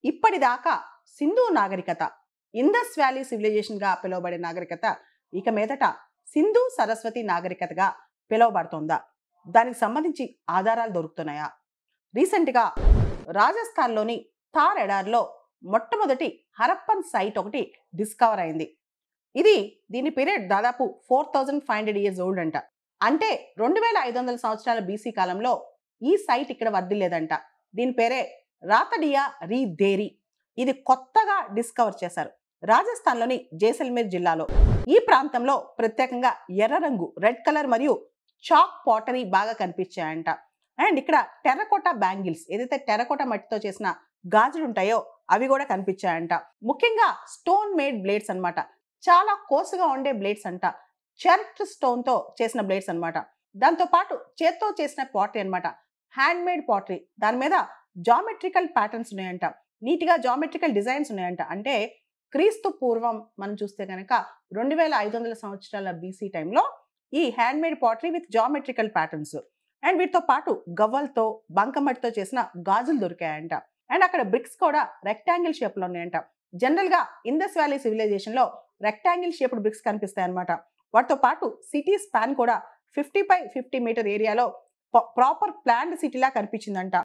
ఇప్పటిదాకా సింధు నాగరికత, Indus valley civilisation గా పిలువబడే నాగరికత ఇక మీదట సింధు సరస్వతి నాగరికతగా పిలువబడుతోందా? దానికి సంబంధించి ఆధారాలు దొరుకుతున్నాయా? రీసెంట్గా రాజస్థాన్లోని థార్ ఎడారిలో మొట్టమొదటి హరప్పన్ సైట్ ఒకటి డిస్కవర్ అయింది. దీని పీరియడ్ దాదాపు 4500 ఇయర్స్ ఓల్డ్ అంట. అంటే 2500 సంవత్సరాల బీసీ కాలంలో ఈ సైట్ ఇక్కడ వర్ధిల్లేదంట. దీని పేరే రాతడియా రీ దేరి. ఇది కొత్తగా డిస్కవర్ చేశారు రాజస్థాన్లోని జైసల్మేర్ జిల్లాలో. ఈ ప్రాంతంలో ప్రత్యేకంగా ఎర్ర రంగు, రెడ్ కలర్ మరియు చాక్ పాటరీ బాగా కనిపించాయంట. అండ్ ఇక్కడ టెర్రకోటా బ్యాంగిల్స్, ఏదైతే టెర్రకోటా మట్టితో చేసిన గాజులు ఉంటాయో అవి కూడా కనిపించాయంట. ముఖ్యంగా స్టోన్ మేడ్ బ్లేడ్స్ అన్నమాట. చాలా కోసుగా ఉండే బ్లేడ్స్ అంట. చెర్ట్ స్టోన్ తో చేసిన బ్లేడ్స్ అన్నమాట. దాంతో పాటు చేత్తో చేసిన పాటరీ అన్నమాట. Hand made pottery. దాని మీద జామెట్రికల్ ప్యాటర్న్స్ ఉన్నాయంట. నీట్ గా జామెట్రికల్ డిజైన్స్ ఉన్నాయంట. అంటే క్రీస్తు పూర్వం మనం చూస్తే కనుక 2500 సంవత్సరాల బీసీ టైంలో ఈ hand made pottery with geometrical patterns and వీటితో పాటు గవ్వలతో, బంకమట్టితో చేసిన గాజులు దొరికాయంట. అండ్ అక్కడ బ్రిక్స్ కూడా రెక్టాంగిల్ షేప్ లో ఉన్నాయంట. జనరల్ గా ఇండస్ వ్యాలీ సివిలైజేషన్ లో రెక్టాంగిల్ షేప్డ్ బ్రిక్స్ కనిపిస్తాయి అన్నమాట. వాటితో పాటు సిటీ స్పాన్ కూడా 50 by 50 మీటర్ ఏరియాలో ప్రాపర్ ప్లాన్డ్ సిటీలా కనిపించిందంట.